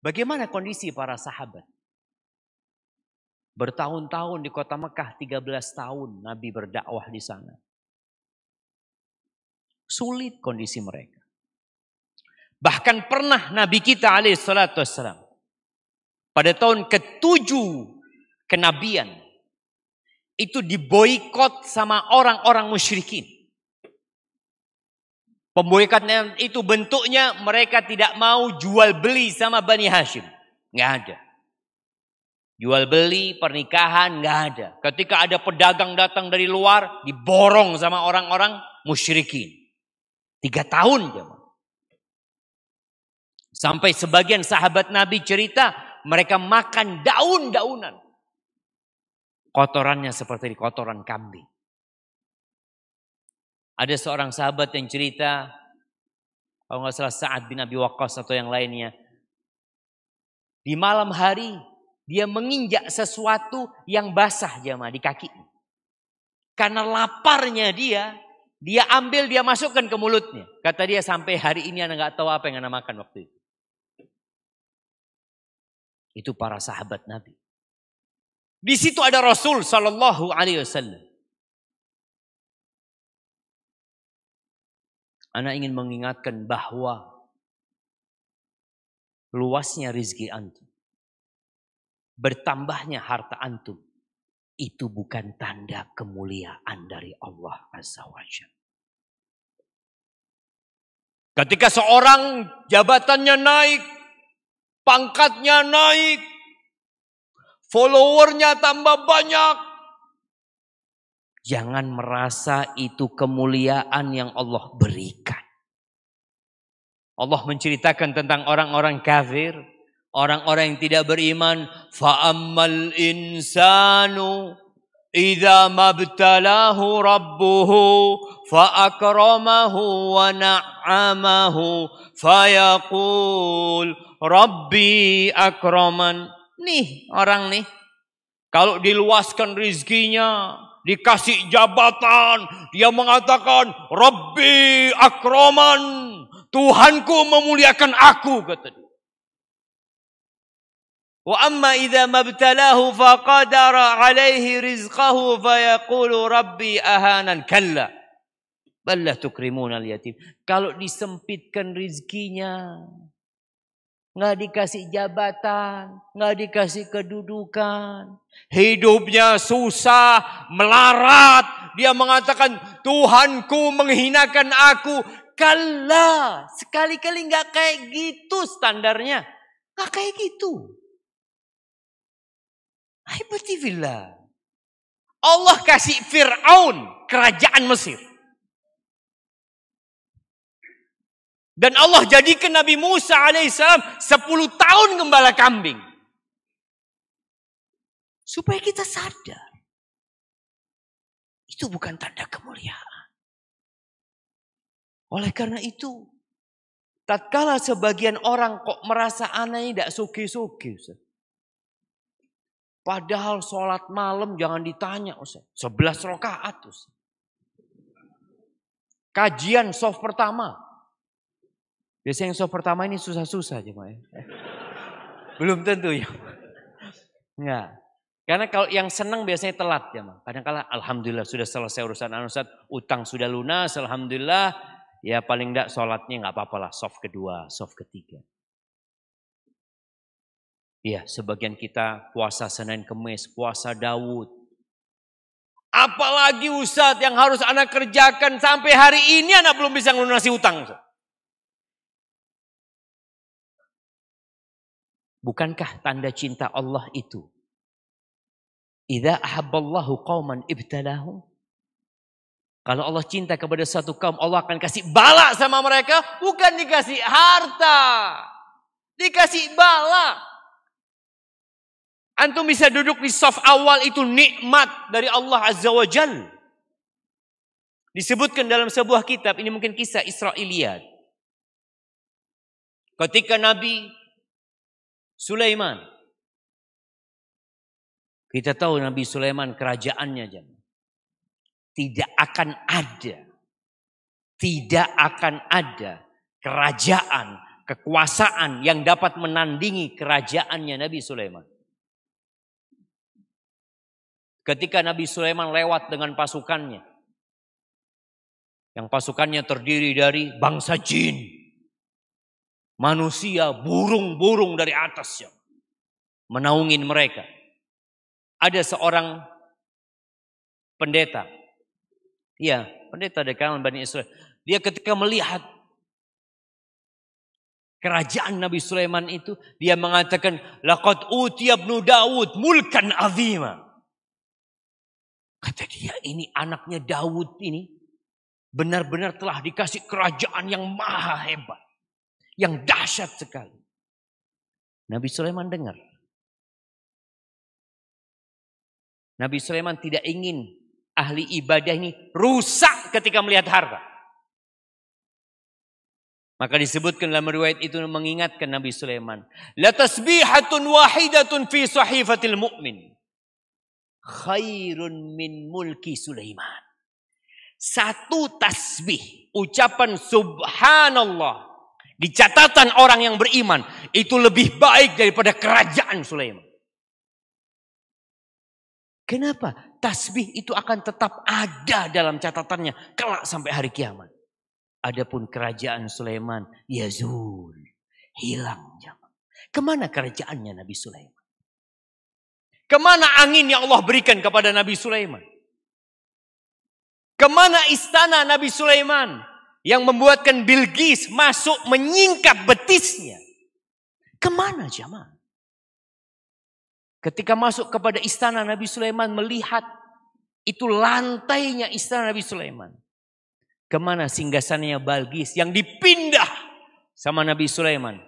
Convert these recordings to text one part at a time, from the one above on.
Bagaimana kondisi para sahabat? Bertahun-tahun di kota Mekah, 13 tahun Nabi berdakwah di sana. Sulit kondisi mereka. Bahkan pernah Nabi kita alaihissalam pada tahun ke-7 kenabian itu diboikot sama orang-orang musyrikin. Pemboikotnya itu bentuknya mereka tidak mau jual beli sama Bani Hashim. Nggak ada. Jual beli, pernikahan, nggak ada. Ketika ada pedagang datang dari luar, diborong sama orang-orang musyrikin. 3 tahun jemaah. Sampai sebagian sahabat Nabi cerita, mereka makan daun-daunan. Kotorannya seperti kotoran kambing. Ada seorang sahabat yang cerita, kalau nggak salah Sa'ad bin Abi Waqqas atau yang lainnya. Di malam hari, dia menginjak sesuatu yang basah jemaah di kakinya. Karena laparnya dia ambil, dia masukkan ke mulutnya. Kata dia, sampai hari ini anak nggak tahu apa yang anak makan waktu itu. Itu para sahabat Nabi. Di situ ada Rasul Sallallahu Alaihi Wasallam. Anak ingin mengingatkan bahwa luasnya rizki antum, bertambahnya harta antum, itu bukan tanda kemuliaan dari Allah Azza wa Jalla. Ketika seorang jabatannya naik, pangkatnya naik, followernya tambah banyak, jangan merasa itu kemuliaan yang Allah berikan. Allah menceritakan tentang orang-orang kafir, orang-orang yang tidak beriman. Fa'ammal insanu idza mabtalahu rabbuhu fa'akramahu wa na'amahu fayaqul rabbi akraman. Nih orang nih, kalau diluaskan rizkinya, dikasih jabatan, dia mengatakan rabbi akraman, Tuhanku memuliakan aku, kata dia. Wa amma idza mabtalahu faqadara alaihi rizqahu fayaqulu rabbi ahanan. Kalla bal la tukrimuna al-yatim. Kalau disempitkan rizkinya, nggak dikasih jabatan, nggak dikasih kedudukan, hidupnya susah, melarat, dia mengatakan Tuhanku menghinakan aku. Kalla, sekali-kali nggak kayak gitu standarnya, nggak kayak gitu. Aibatifillah. Allah kasih Fir'aun kerajaan Mesir. Dan Allah jadikan Nabi Musa alaihissalam 10 tahun gembala kambing. Supaya kita sadar. Itu bukan tanda kemuliaan. Oleh karena itu, tatkala sebagian orang kok merasa aneh tidak suki-suki. Padahal sholat malam jangan ditanya, Ustaz. 11 rakaat, Ustaz. Kajian soft pertama. Biasanya yang soft pertama ini susah-susah aja, Pak. Belum tentu ya. Enggak. Karena kalau yang senang biasanya telat ya, Mak. Kadang-kala alhamdulillah sudah selesai urusan Ustaz, utang sudah lunas, alhamdulillah. Ya paling enggak sholatnya enggak apa-apa lah, soft kedua, soft ketiga. Iya, sebagian kita puasa Senin Kemis, puasa Daud. Apalagi Ustaz yang harus anak kerjakan sampai hari ini anak belum bisa melunasi utang. Ustaz. Bukankah tanda cinta Allah itu? Idza ahabballahu qauman ibtalahum. Kalau Allah cinta kepada satu kaum, Allah akan kasih bala sama mereka, bukan dikasih harta. Dikasih bala. Antum bisa duduk di saf awal, itu nikmat dari Allah Azza wa Jalla. Disebutkan dalam sebuah kitab, ini mungkin kisah Israiliyat. Ketika Nabi Sulaiman, kita tahu Nabi Sulaiman kerajaannya tidak akan ada kerajaan kekuasaan yang dapat menandingi kerajaannya Nabi Sulaiman. Ketika Nabi Sulaiman lewat dengan pasukannya, yang pasukannya terdiri dari bangsa jin, manusia, burung-burung dari atas yang menaungin mereka. Ada seorang pendeta, ya pendeta dari kalangan Bani Israel. Dia ketika melihat kerajaan Nabi Sulaiman itu, dia mengatakan, laqad utiya ibnu Daud mulkan azima. Kata dia, ini anaknya Daud ini benar-benar telah dikasih kerajaan yang maha hebat, yang dahsyat sekali. Nabi Sulaiman dengar. Nabi Sulaiman tidak ingin ahli ibadah ini rusak ketika melihat harta. Maka disebutkan dalam riwayat itu mengingatkan Nabi Sulaiman, la tasbihatun wahidatun fi sahifatil mu'min khairun min mulki Sulaiman. Satu tasbih, ucapan subhanallah di catatan orang yang beriman itu lebih baik daripada kerajaan Sulaiman. Kenapa? Tasbih itu akan tetap ada dalam catatannya kelak sampai hari kiamat. Adapun kerajaan Sulaiman yazul, hilang. Kemana kerajaannya Nabi Sulaiman? Kemana angin yang Allah berikan kepada Nabi Sulaiman? Kemana istana Nabi Sulaiman yang membuatkan Bilqis masuk menyingkap betisnya? Kemana jamaah? Ketika masuk kepada istana Nabi Sulaiman, melihat itu lantainya istana Nabi Sulaiman. Kemana singgasananya Bilqis yang dipindah sama Nabi Sulaiman?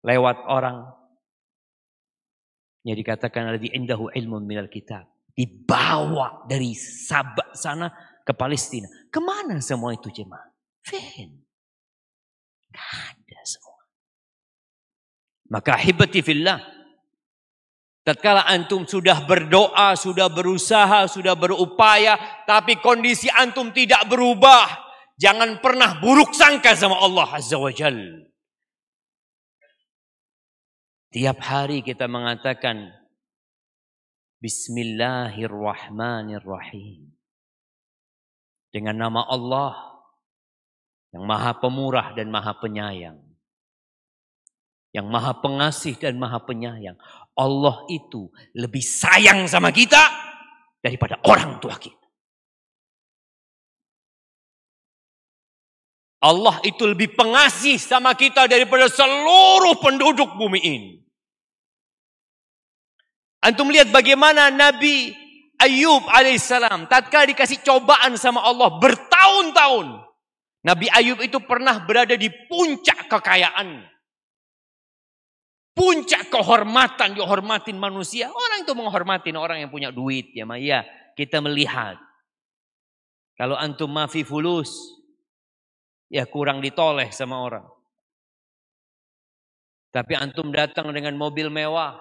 Lewat orang yang dikatakan alladzi indahu ilmun minal kitab. Dibawa dari Sabah sana ke Palestina. Kemana semua itu jemaah? Fin. Gak ada semua. Maka ahibati fillah. Tatkala antum sudah berdoa, sudah berusaha, sudah berupaya. Tapi kondisi antum tidak berubah. Jangan pernah buruk sangka sama Allah Azza wa Jalla. Tiap hari kita mengatakan Bismillahirrahmanirrahim. Dengan nama Allah yang Maha Pemurah dan Maha Penyayang. Yang Maha Pengasih dan Maha Penyayang. Allah itu lebih sayang sama kita daripada orang tua kita. Allah itu lebih pengasih sama kita daripada seluruh penduduk bumi ini. Antum lihat bagaimana Nabi Ayub alaihissalam tatkala dikasih cobaan sama Allah bertahun-tahun. Nabi Ayub itu pernah berada di puncak kekayaan. Puncak kehormatan, dihormatin manusia. Orang itu menghormatin orang yang punya duit. Ya, kita melihat. Kalau antum mafi fulus, ya kurang ditoleh sama orang. Tapi antum datang dengan mobil mewah.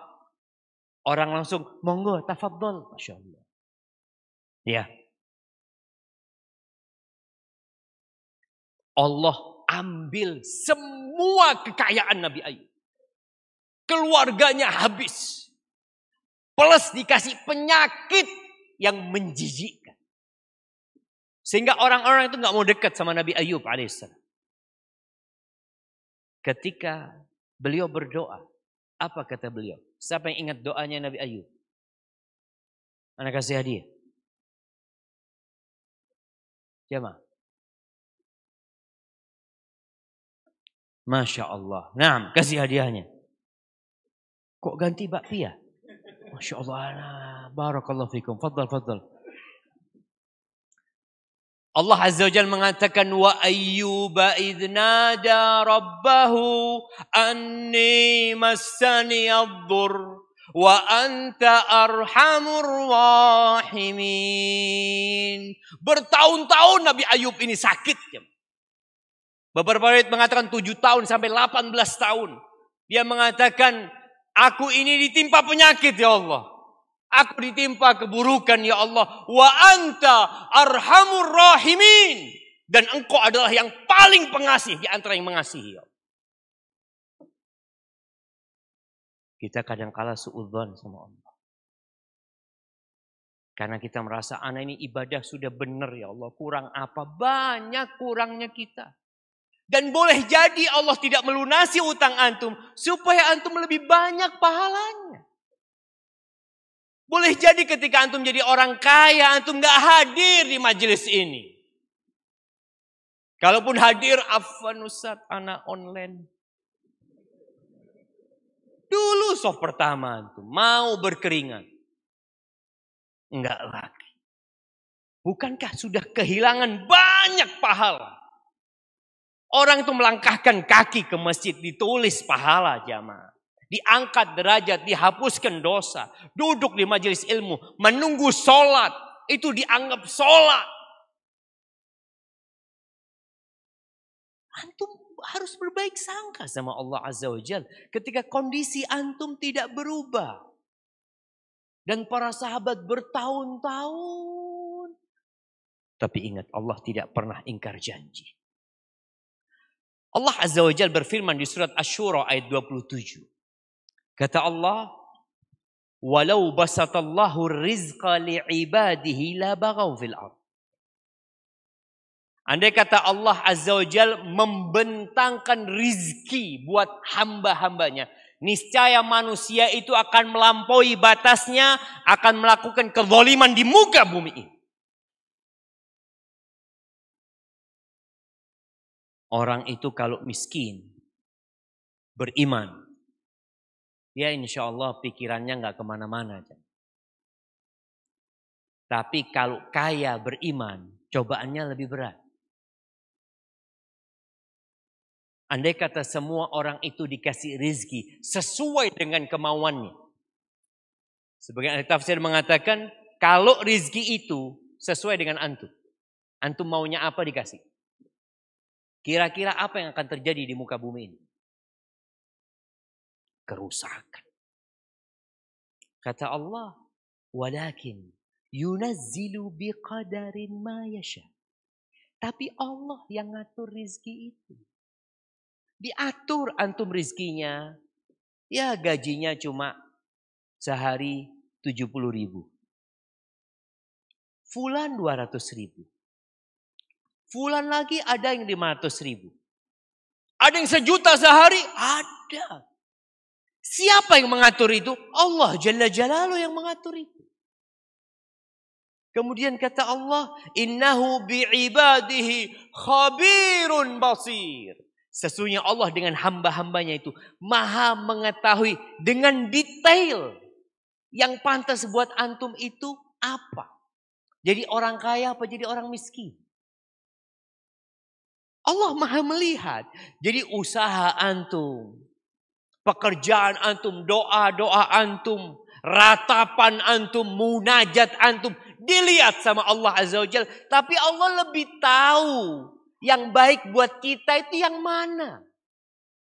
Orang langsung, monggo, tafadhol. Masya Allah. Ya. Allah ambil semua kekayaan Nabi Ayub. Keluarganya habis. Plus dikasih penyakit yang menjijikkan. Sehingga orang-orang itu gak mau dekat sama Nabi Ayub alaihissalam. Ketika beliau berdoa, apa kata beliau? Siapa yang ingat doanya Nabi Ayub? Anak kasih hadiah. Jamaah. Masya Allah. Nah, kasih hadiahnya. Kok ganti bakpia? Masya Allah. Barakallahu fikum. Fadal, fadal. Allah Azza wa Jalla mengatakan wa ayyuba idnada rabbahu anni massani ad-dur wa anta arhamur rahimin. Bertahun-tahun Nabi Ayub ini sakit. Beberapa riwayat mengatakan 7 tahun sampai 18 tahun. Dia mengatakan, aku ini ditimpa penyakit ya Allah. Aku ditimpa keburukan ya Allah. Wa anta arhamur rahimin. Dan engkau adalah yang paling pengasih di antara yang mengasihi. Kita kadang-kala suudzon sama Allah. Karena kita merasa anak ini ibadah sudah benar ya Allah. Kurang apa? Banyak kurangnya kita. Dan boleh jadi Allah tidak melunasi utang antum. Supaya antum lebih banyak pahalanya. Boleh jadi ketika antum jadi orang kaya. Antum gak hadir di majelis ini. Kalaupun hadir, afwan Ustaz, anak online. Dulu soft pertama antum mau berkeringat. Enggak lagi. Bukankah sudah kehilangan banyak pahala? Orang itu melangkahkan kaki ke masjid ditulis pahala jamaah. Diangkat derajat, dihapuskan dosa. Duduk di majelis ilmu, menunggu sholat. Itu dianggap sholat. Antum harus berbaik sangka sama Allah Azza wa Jalla ketika kondisi antum tidak berubah. Dan para sahabat bertahun-tahun. Tapi ingat, Allah tidak pernah ingkar janji. Allah Azza wa Jalla berfirman di surat Asy-Syura ayat 27. Kata Allah, "Walau basatallahu rizqa li'ibadihi la baghaw fil ardh." Andai kata Allah Azza wa Jalla membentangkan rizki buat hamba-hambanya. Niscaya manusia itu akan melampaui batasnya. Akan melakukan kezaliman di muka bumi ini. Orang itu kalau miskin, beriman. Ya insya Allah pikirannya gak kemana-mana. Tapi kalau kaya beriman, cobaannya lebih berat. Andai kata semua orang itu dikasih rizki sesuai dengan kemauannya. Sebagian ahli tafsir mengatakan kalau rizki itu sesuai dengan antum. Antum maunya apa dikasih. Kira-kira apa yang akan terjadi di muka bumi ini? Kerusakan. Kata Allah, walakin yunazzilu biqadarin ma yasha. Tapi Allah yang ngatur rizki itu. Diatur antum rizkinya. Ya gajinya cuma sehari 70.000. Fulan 200.000. Fulan lagi ada yang 500.000. Ada yang 1.000.000 sehari? Ada. Siapa yang mengatur itu? Allah Jalla Jalaluhu yang mengatur itu. Kemudian kata Allah, innahu bi'ibadihi khabirun basir. Sesungguhnya Allah dengan hamba-hambanya itu maha mengetahui dengan detail yang pantas buat antum itu apa. Jadi orang kaya apa jadi orang miskin. Allah maha melihat. Jadi usaha antum, pekerjaan antum, doa-doa antum, ratapan antum, munajat antum. Dilihat sama Allah Azza wa Jalla. Tapi Allah lebih tahu yang baik buat kita itu yang mana.